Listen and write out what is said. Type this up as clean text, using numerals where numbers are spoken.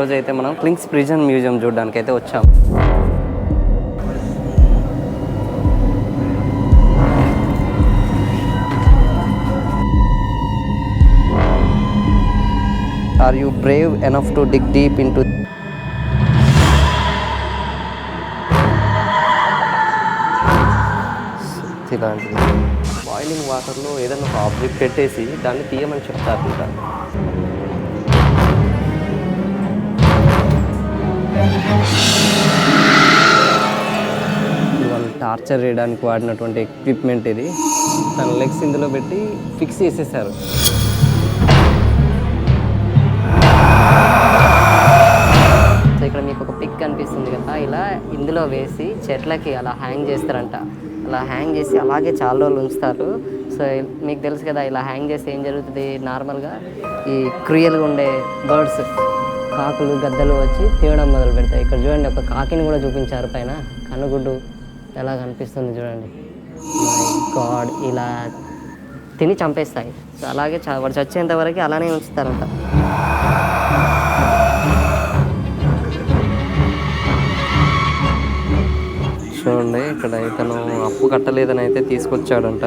రోజు అయితే మనం క్లింగ్స్ ప్రిజన్ మ్యూజియం చూడడానికి అయితే వచ్చాం. Are you brave enough to dig deep into ఇలాంటిది బాయిలింగ్ వాటర్లో ఏదైనా ఒక ఆబ్జెక్ట్ పెట్టేసి దాన్ని తీయమని చెప్తారు ఇంకా. వాళ్ళు టార్చర్ చేయడానికి వాడినటువంటి ఎక్విప్మెంట్ ఇది. తన లెగ్స్ ఇందులో పెట్టి ఫిక్స్ చేసేసారు. సో ఇక్కడ మీకు ఒక పిక్ కనిపిస్తుంది కదా, ఇలా ఇందులో వేసి చెట్లకి అలా హ్యాంగ్ చేస్తారంట. అలా హ్యాంగ్ చేసి అలాగే చాలా రోజులు ఉంచుతారు. సో మీకు తెలుసు కదా, ఇలా హ్యాంగ్ చేస్తే ఏం జరుగుతుంది, నార్మల్గా ఈ క్రియల్గా ఉండే బర్డ్స్, కాకులు గద్దలు వచ్చి తినడం మొదలు పెడతాయి. ఇక్కడ చూడండి, ఒక కాకిని కూడా చూపించారు పైన, కనుగుడ్డు ఎలా కనిపిస్తుంది చూడండి. మై గాడ్, ఇలా తిని చంపేస్తాయి. సో అలాగే వాడు చచ్చేంత వరకు అలానే ఉంచుతారంట. చూడండి, ఇక్కడ ఇతను అప్పు కట్టలేదని అయితే తీసుకొచ్చాడంట.